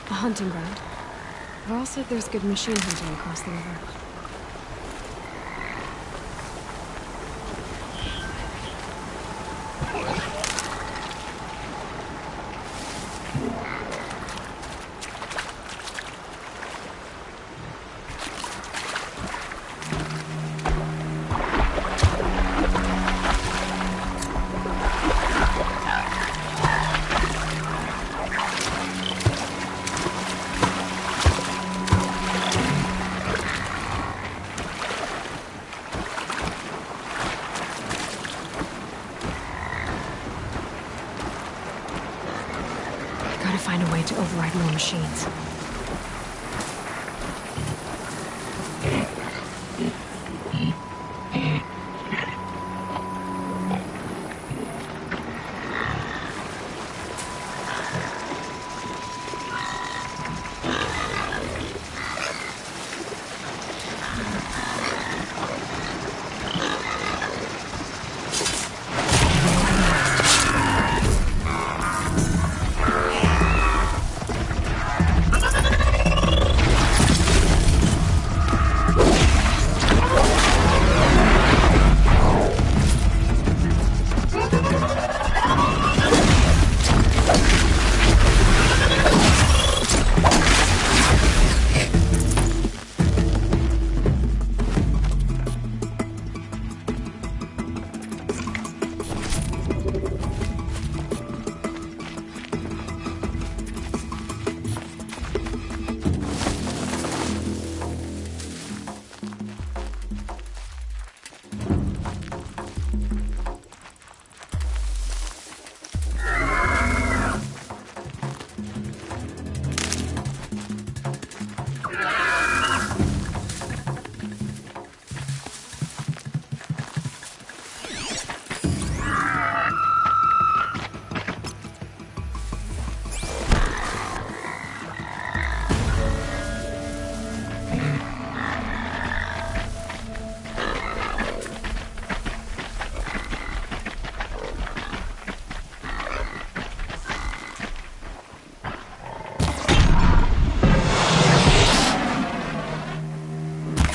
A hunting ground. Varl said there's good machine hunting across the river. Gotta find a way to override more machines.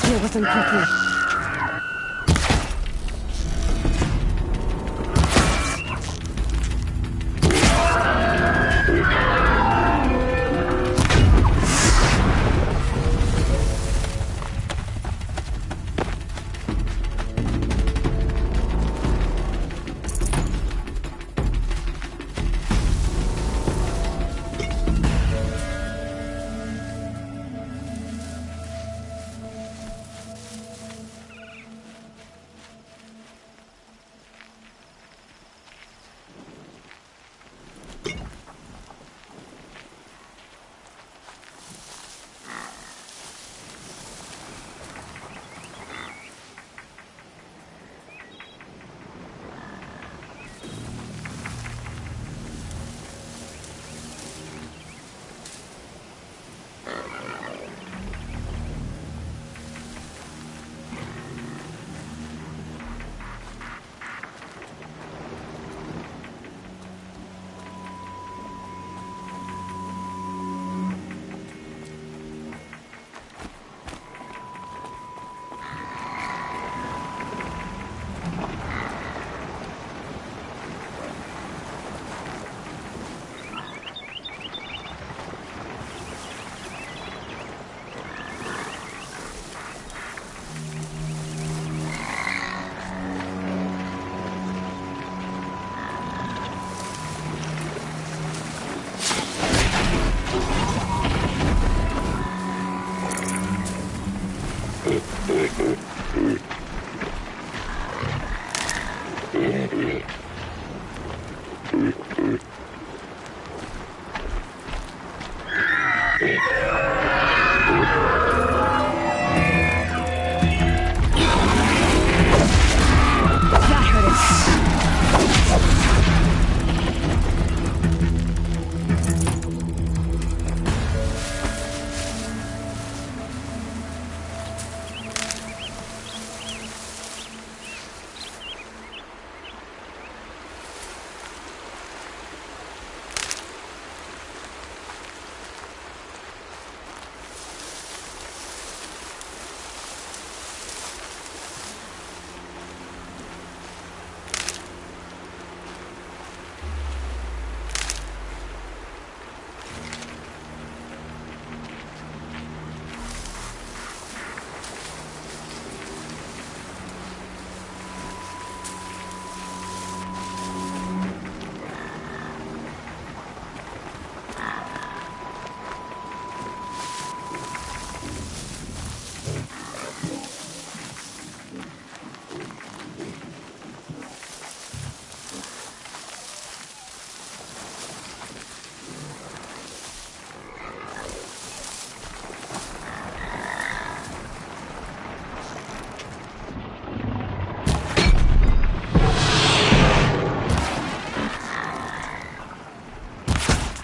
Deal with them quickly.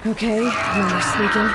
Okay, no more sneaking.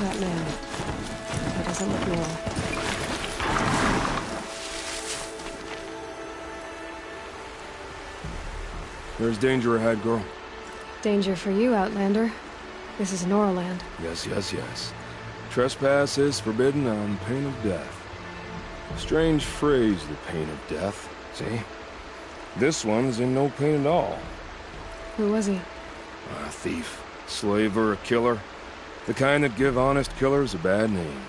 That man. He doesn't look normal. There's danger ahead, girl. Danger for you, Outlander. This is Norland. Yes, yes, yes. Trespass is forbidden on pain of death. Strange phrase, the pain of death. See? This one's in no pain at all. Who was he? A thief, slaver, a killer. The kind that give honest killers a bad name.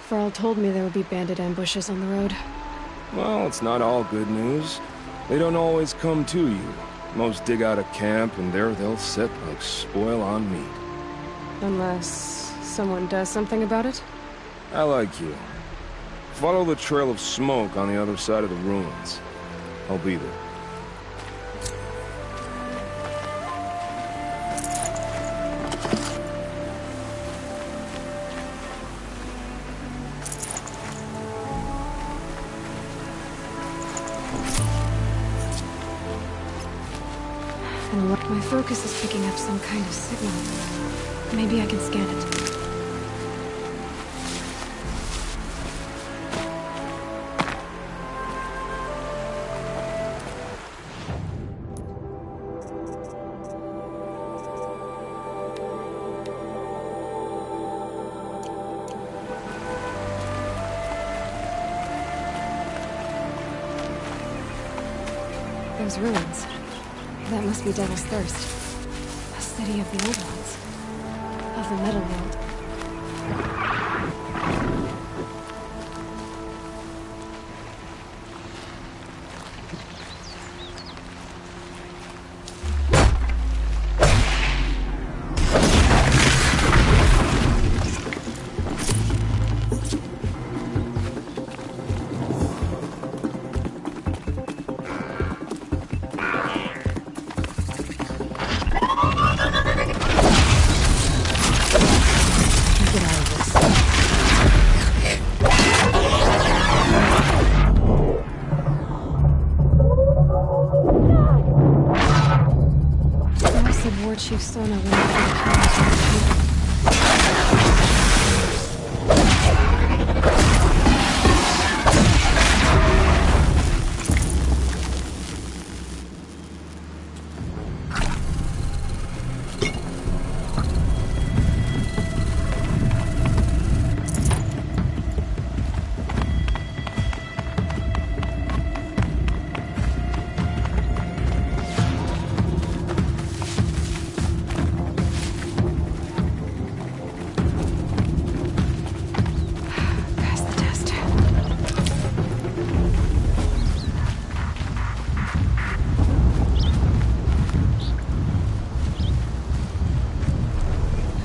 Varl told me there would be bandit ambushes on the road. Well, it's not all good news. They don't always come to you. Most dig out a camp, and there they'll sit like spoil on meat. Unless someone does something about it? I like you. Follow the trail of smoke on the other side of the ruins. I'll be there. And what my focus is picking up some kind of signal. Maybe I can scan it. Those ruins. That must be Devil's Thirst. A city of the old ones. Of the Metal World. Chief Sona went for the camera.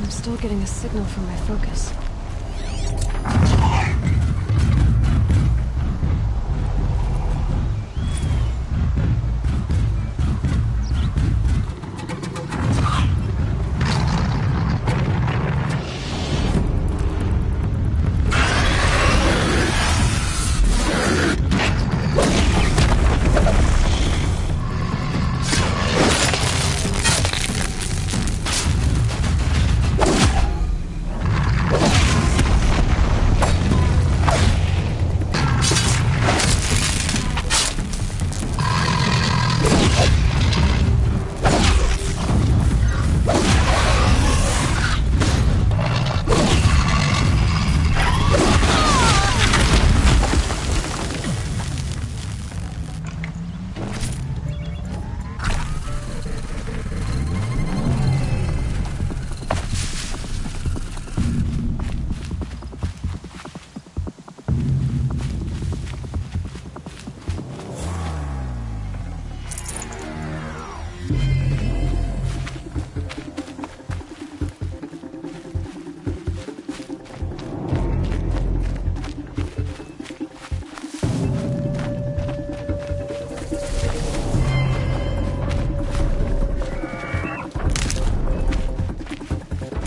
Still getting a signal from my focus.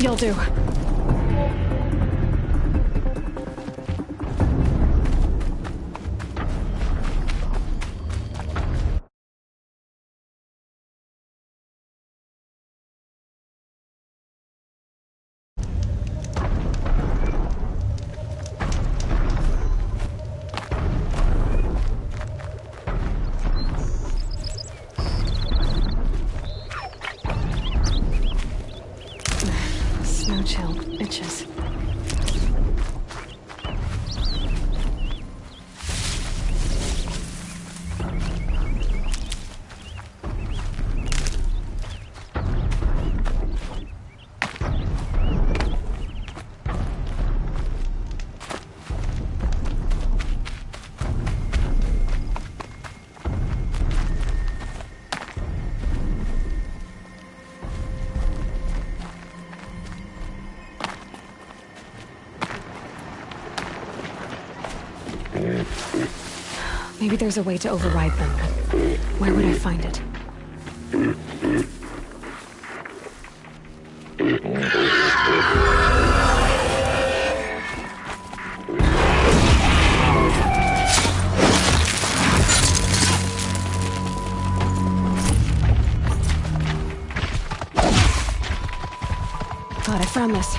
You'll do. Snow chill. Itches. Maybe there's a way to override them. Where would I find it? God, I found this.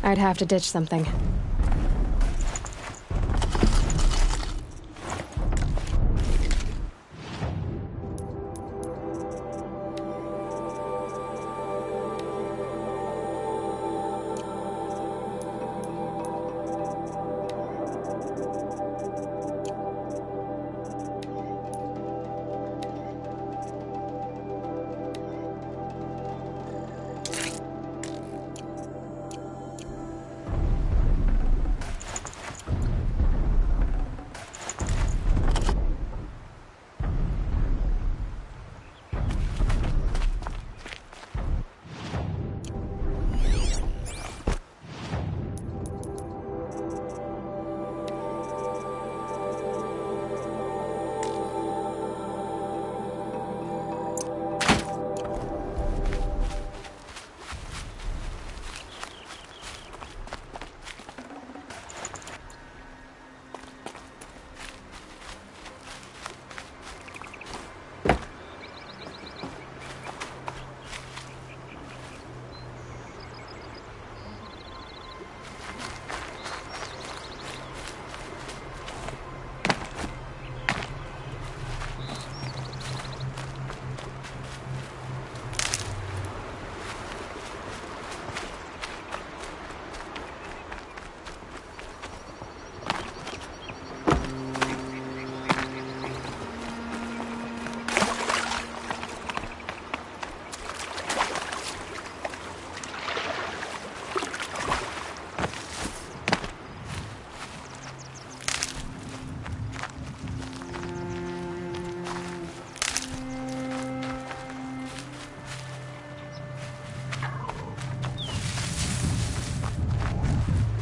I'd have to ditch something.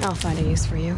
I'll find a use for you.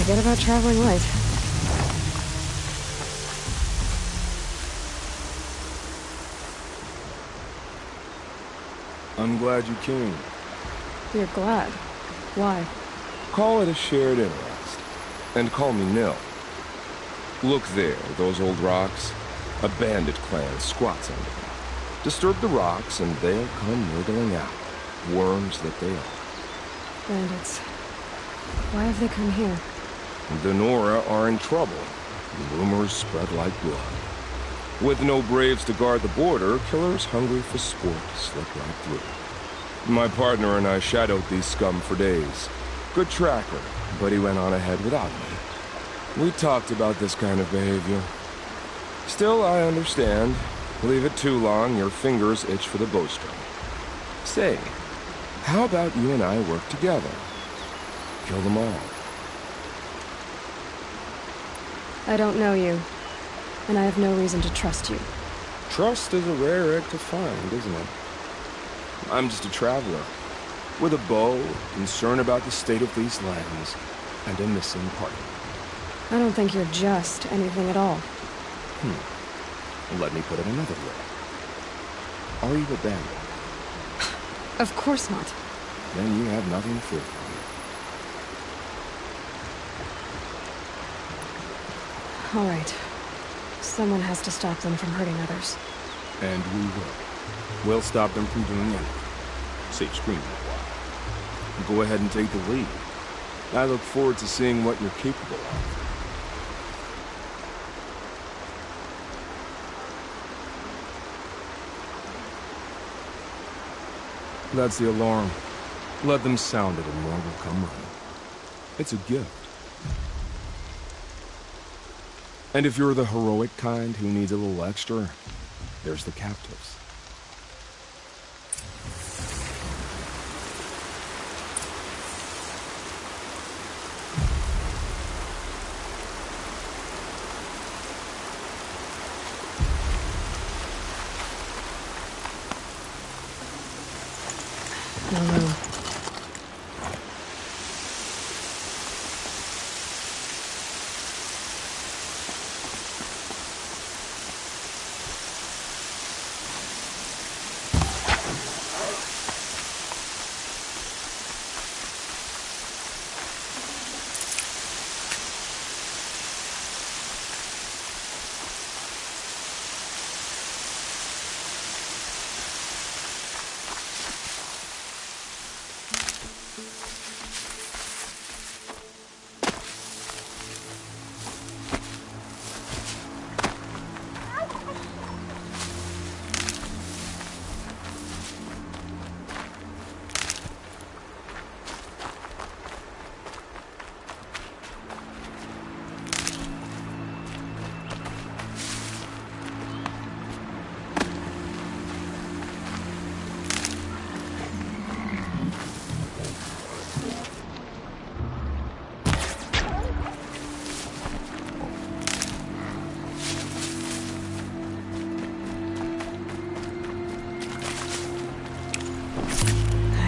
Forget about traveling light. I'm glad you came. You're glad. Why? Call it a shared interest. And call me Nil. Look there, those old rocks. A bandit clan squats under them. Disturb the rocks and they'll come wriggling out. Worms that they are. Bandits. Why have they come here? The Nora are in trouble. Rumors spread like blood. With no braves to guard the border, killers hungry for sport slip right through. My partner and I shadowed these scum for days. Good tracker, but he went on ahead without me. We talked about this kind of behavior. Still, I understand. Leave it too long, your fingers itch for the bowstring. Say, how about you and I work together? Kill them all. I don't know you, and I have no reason to trust you. Trust is a rare egg to find, isn't it? I'm just a traveler, with a bow, concern about the state of these lands, and a missing partner. I don't think you're just anything at all. Let me put it another way. Are you a bandit? Of course not. Then you have nothing to fear from me. All right. Someone has to stop them from hurting others. And we will. We'll stop them from doing anything. Save screaming a while. Go ahead and take the lead. I look forward to seeing what you're capable of. That's the alarm. Let them sound it and more will come running. It's a gift. And if you're the heroic kind who needs a little extra, there's the captives. No room.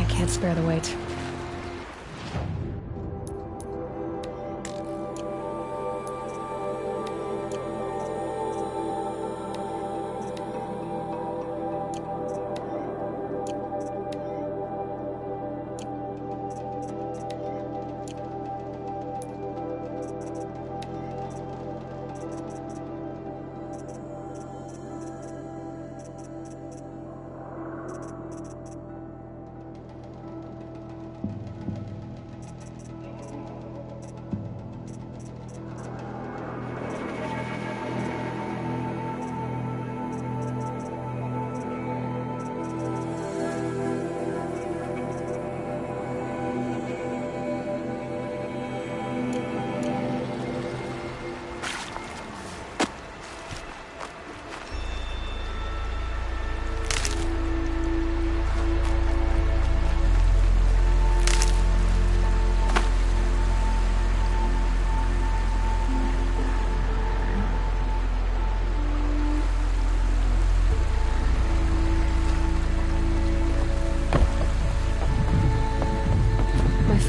Can't spare the weight.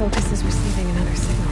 Focus is receiving another signal.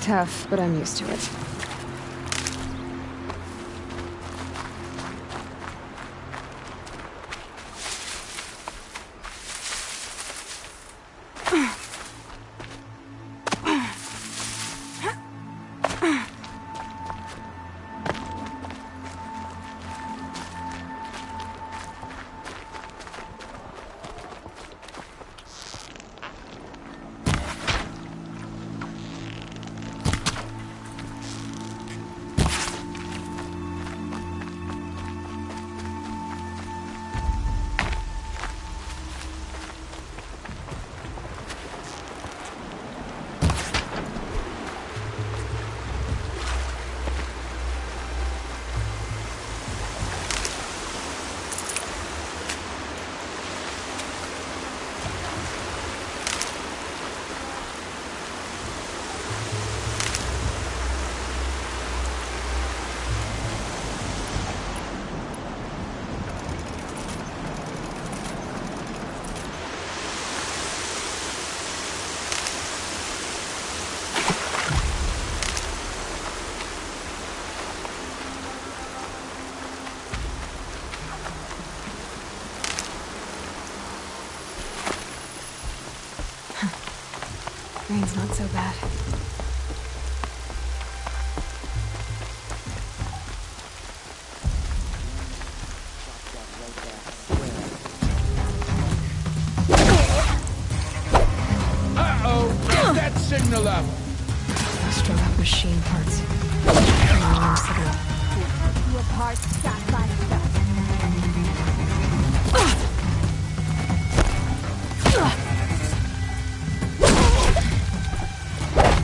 Tough, but I'm used to it. Rain's not so bad. Uh-oh! Get that signal up! Strung up machine parts. Aluminum signal. You apart, stop by stuff.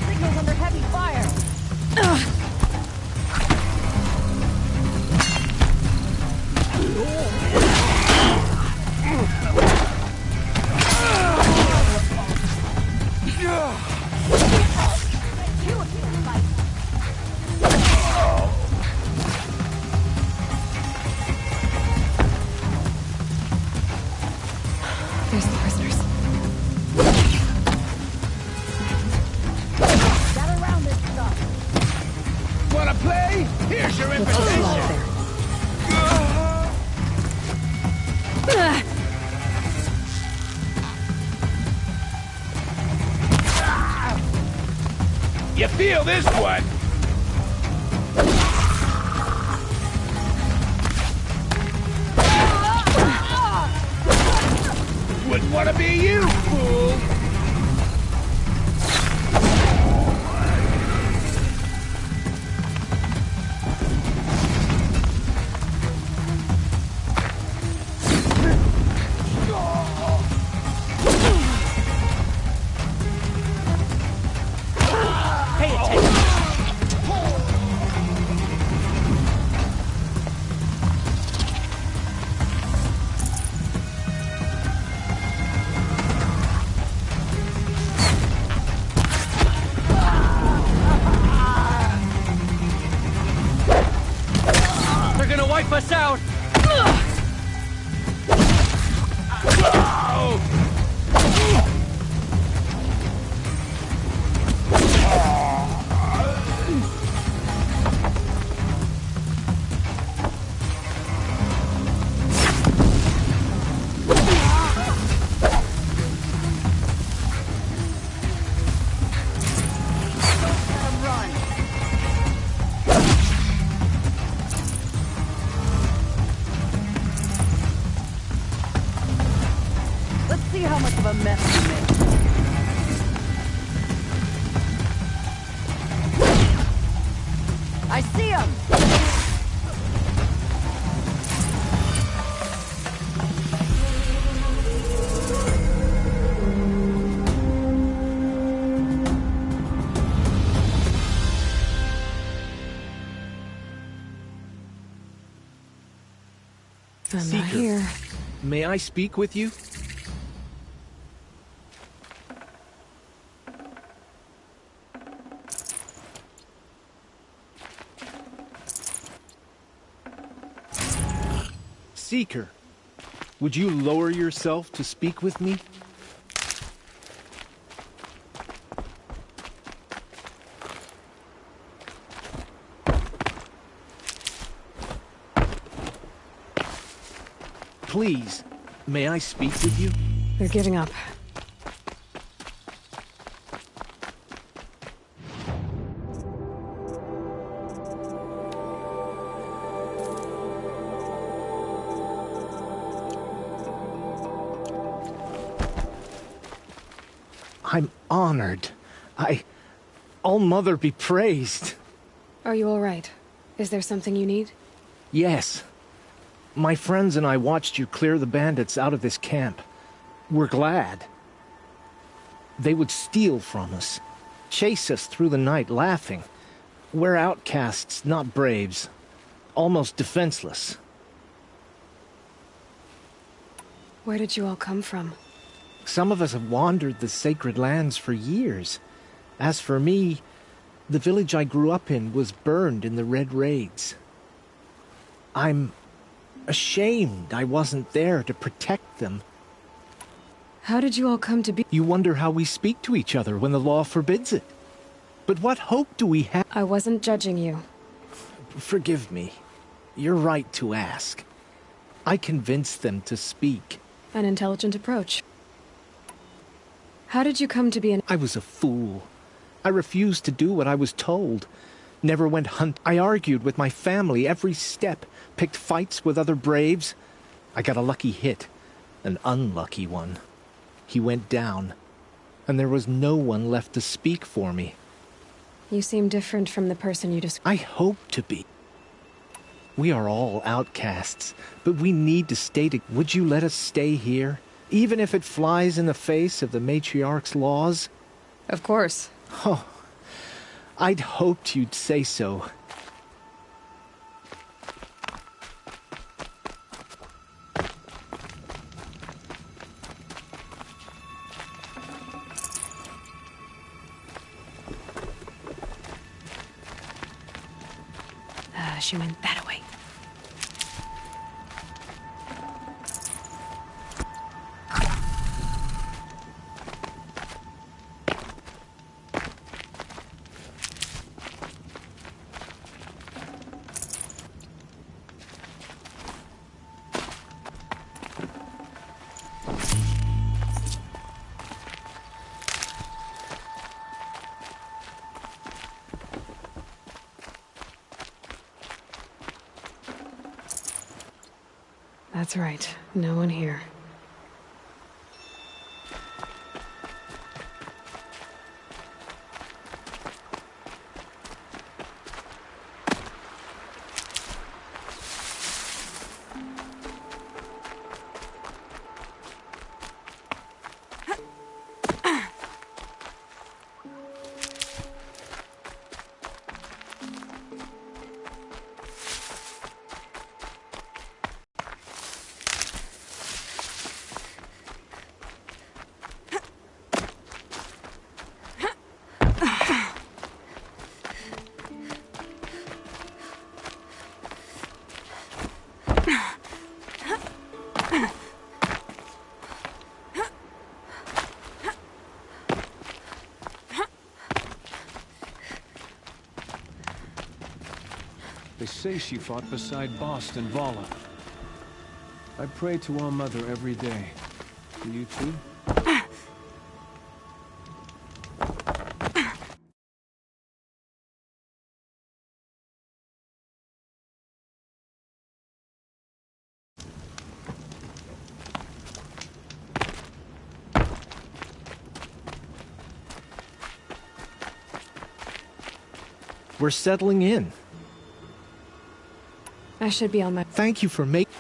Signal's under heavy fire. There's the prisoners. Got around this stuff. Wanna play? Here's your Let's get them out of there. You feel this one? Wouldn't want to be you, fool! Pay attention! They're gonna wipe us out! Let's see how much of a mess we make. I see him! I'm Seeker. not here. May I speak with you? Seeker, would you lower yourself to speak with me? Please, may I speak with you? They're giving up. I'm honored. All-Mother be praised. Are you all right? Is there something you need? Yes. My friends and I watched you clear the bandits out of this camp. We're glad. They would steal from us, chase us through the night laughing. We're outcasts, not braves. Almost defenseless. Where did you all come from? Some of us have wandered the sacred lands for years. As for me, the village I grew up in was burned in the Red Raids. I'm ashamed I wasn't there to protect them. How did you all come to be? You wonder how we speak to each other when the law forbids it. But what hope do we have? I wasn't judging you. Forgive me. You're right to ask. I convinced them to speak. An intelligent approach. How did you come to be an... I was a fool. I refused to do what I was told. Never went hunt. I argued with my family every step, picked fights with other braves. I got a lucky hit, an unlucky one. He went down, and there was no one left to speak for me. You seem different from the person you described. I hope to be. We are all outcasts, but we need to stay together. Would you let us stay here, even if it flies in the face of the matriarch's laws? Of course. Oh, I'd hoped you'd say so. She went that way. That's right. No one here. They say she fought beside Boston Vala. I pray to All-Mother every day. Do you too? We're settling in. I should be on my... Thank you for making...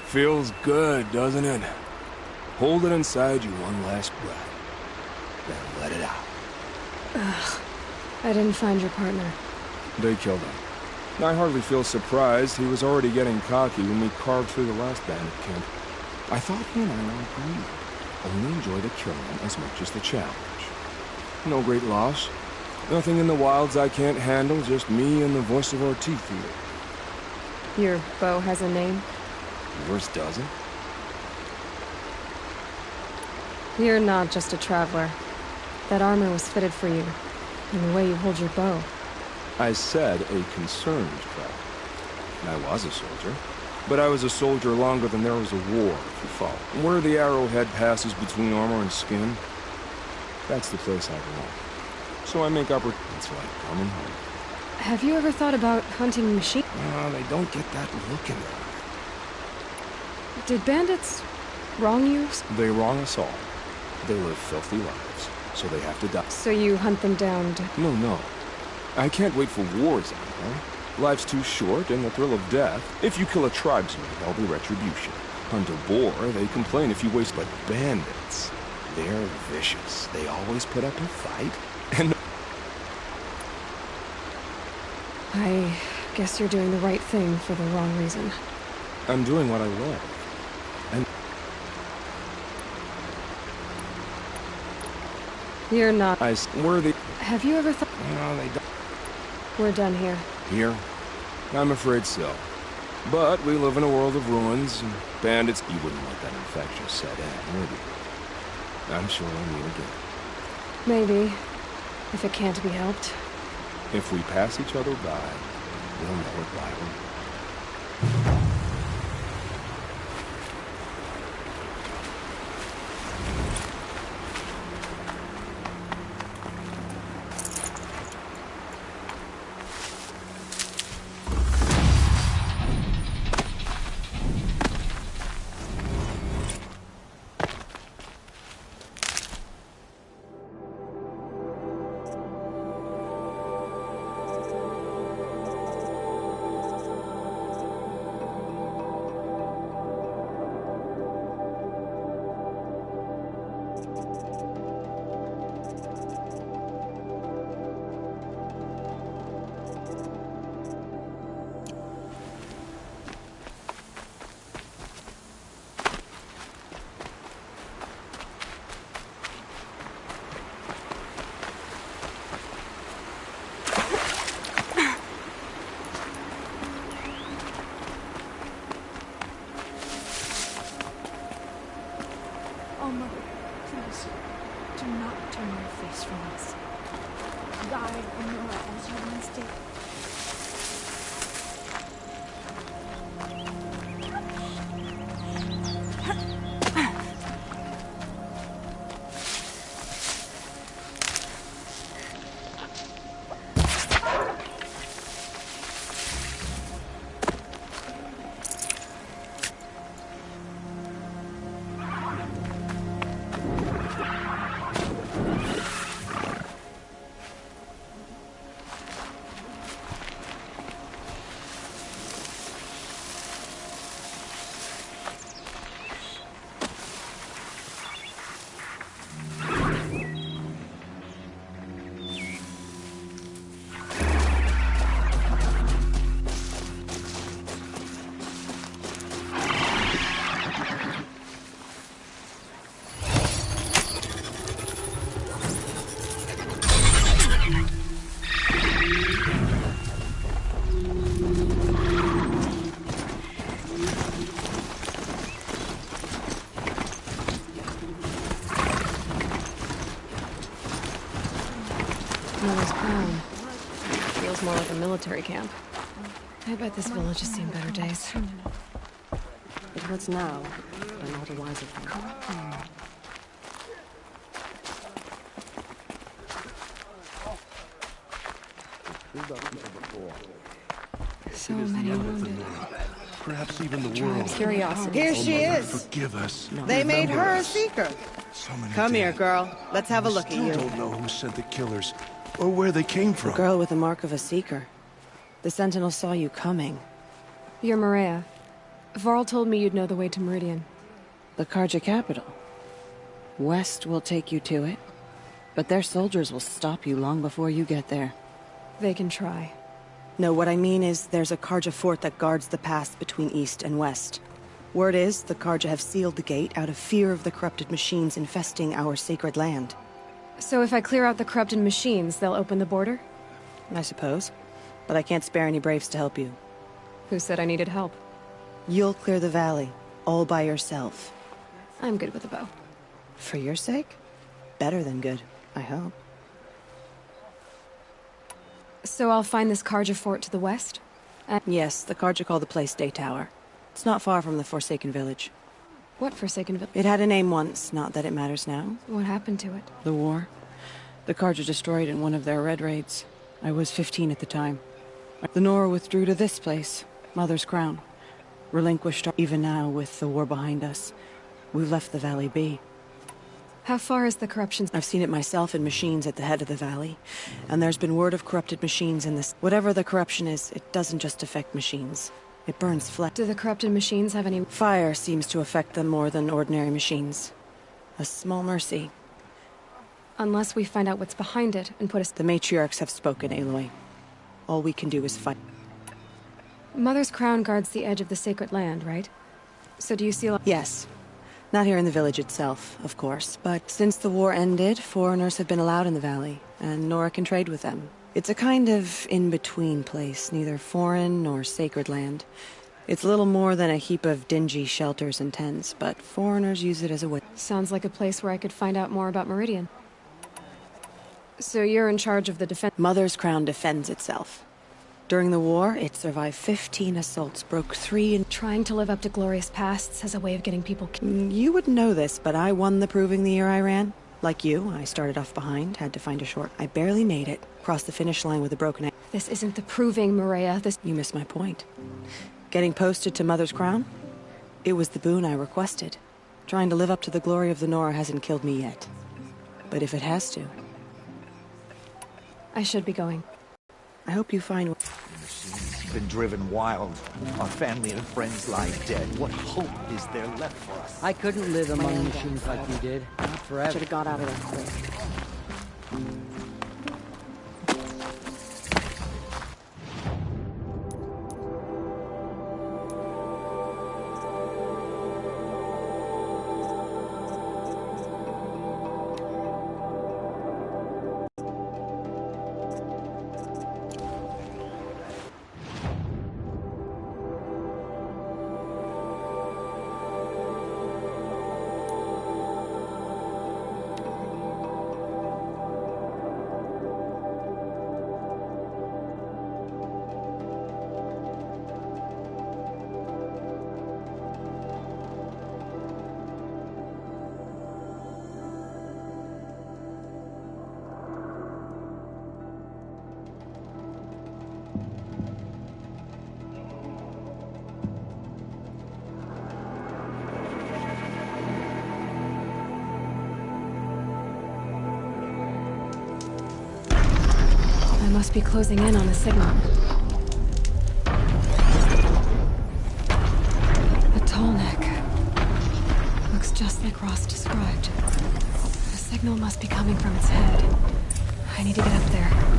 Feels good, doesn't it? Hold it inside you one last breath. Then let it out. Ugh. I didn't find your partner. They killed him. I hardly feel surprised. He was already getting cocky when we carved through the last bandit camp. I thought he and I were agreed. Only enjoy the killing as much as the challenge. No great loss. Nothing in the wilds I can't handle, just me and the voice of our teeth eater. Your bow has a name? Yours doesn't? You're not just a traveler. That armor was fitted for you, and the way you hold your bow. I said a concerned traveler. I was a soldier. But I was a soldier longer than there was a war, if you follow. Where the arrowhead passes between armor and skin, that's the place I belong. So I make opportunities like coming home. Have you ever thought about hunting machine? No, they don't get that look in them. Did bandits wrong you? They wrong us all. They live filthy lives, so they have to die. So you hunt them down to... No. I can't wait for wars anymore. Life's too short, and the thrill of death. If you kill a tribesman, there'll be retribution. Hunt a boar, they complain if you waste. But bandits, they're vicious. They always put up a fight. And I guess you're doing the right thing for the wrong reason. I'm doing what I love. And You're not... worthy. Have you ever thought... No, they don't. We're done here. Here? I'm afraid so. But we live in a world of ruins, and bandits... You wouldn't let that infection set in, would you? I'm sure I'll meet again. Maybe. If it can't be helped. If we pass each other by, we'll know it by our... Oh, Mother, please, do not turn your face from us. Guide Honora as you once did. Mother's crown. Feels more like a military camp. I bet this village has seen better days. It hurts now, but not a wiser thing. So many wounded. Perhaps even the world. Curiosity. Here she is. Forgive us. They made Remember her a us. seeker. So many Come here, dead. girl. Let's have a look at Still you. don't know who sent the killers or where they came from. Girl with the mark of a seeker. The Sentinel saw you coming. You're Maria. Varl told me you'd know the way to Meridian. The Carja capital. West will take you to it, but their soldiers will stop you long before you get there. They can try. No, what I mean is there's a Carja fort that guards the pass between east and west. Word is, the Carja have sealed the gate out of fear of the corrupted machines infesting our sacred land. So if I clear out the corrupted machines, they'll open the border? I suppose. But I can't spare any braves to help you. Who said I needed help? You'll clear the valley, all by yourself. I'm good with a bow. For your sake? Better than good, I hope. So I'll find this Carja fort to the west? Yes, the Carja call the place Day Tower. It's not far from the Forsaken Village. What Forsaken Village? It had a name once, not that it matters now. What happened to it? The war. The Carja destroyed in one of their red raids. I was 15 at the time. The Nora withdrew to this place, Mother's Crown. Relinquished even now with the war behind us. We've left the valley be. How far is the corruption? I've seen it myself in machines at the head of the valley. And there's been word of corrupted machines in this. Whatever the corruption is, it doesn't just affect machines. It burns flesh. Do the corrupted machines have any... Fire seems to affect them more than ordinary machines. A small mercy. Unless we find out what's behind it and put us... The matriarchs have spoken, Aloy. All we can do is fight. Mother's Crown guards the edge of the sacred land, right? So do you see... Yes. Not here in the village itself, of course, but since the war ended, foreigners have been allowed in the valley, and Nora can trade with them. It's a kind of in-between place, neither foreign nor sacred land. It's little more than a heap of dingy shelters and tents, but foreigners use it as a way. Sounds like a place where I could find out more about Meridian. So you're in charge of the defense... Mother's Crown defends itself. During the war, it survived 15 assaults, broke 3 and... Trying to live up to glorious pasts as a way of getting people... You wouldn't know this, but I won the proving the year I ran. Like you, I started off behind, had to find a short. I barely made it, crossed the finish line with a broken ankle. This isn't the proving, Maria. This... You missed my point. Getting posted to Mother's Crown? It was the boon I requested. Trying to live up to the glory of the Nora hasn't killed me yet. But if it has to... I should be going. I hope you find... Been driven wild. Our family and friends lie dead. What hope is there left for us? I couldn't live among machines like you did. Not forever. Should have got out of there quick. I must be closing in on the signal. A tall neck. Looks just like Ross described. The signal must be coming from its head. I need to get up there.